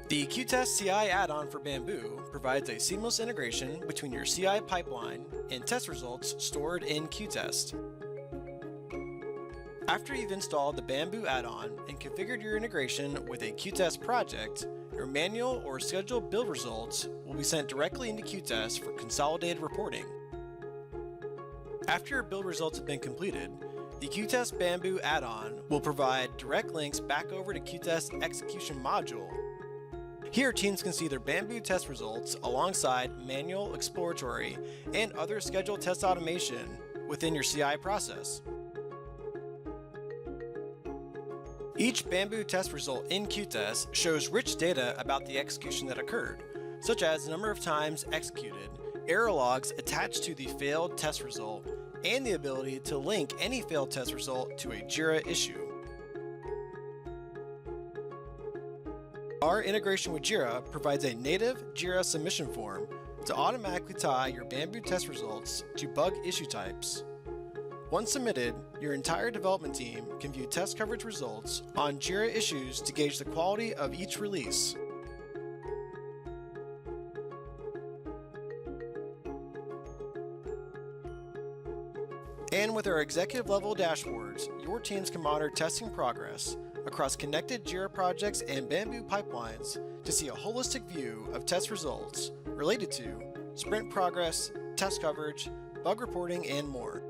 The qTest CI add-on for Bamboo provides a seamless integration between your CI pipeline and test results stored in qTest. After you've installed the Bamboo add-on and configured your integration with a qTest project, your manual or scheduled build results will be sent directly into qTest for consolidated reporting. After your build results have been completed, the qTest Bamboo add-on will provide direct links back over to qTest execution module. Here, teams can see their Bamboo test results alongside manual, exploratory, and other scheduled test automation within your CI process. Each Bamboo test result in qTest shows rich data about the execution that occurred, such as the number of times executed, error logs attached to the failed test result, and the ability to link any failed test result to a JIRA issue. Our integration with JIRA provides a native JIRA submission form to automatically tie your Bamboo test results to bug issue types. Once submitted, your entire development team can view test coverage results on JIRA issues to gauge the quality of each release. And with our executive level dashboards, your teams can monitor testing progress across connected JIRA projects and Bamboo pipelines to see a holistic view of test results related to sprint progress, test coverage, bug reporting, and more.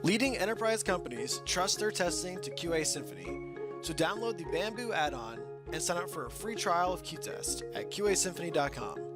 Leading enterprise companies trust their testing to QASymphony, so download the Bamboo add-on and sign up for a free trial of qTest at QASymphony.com.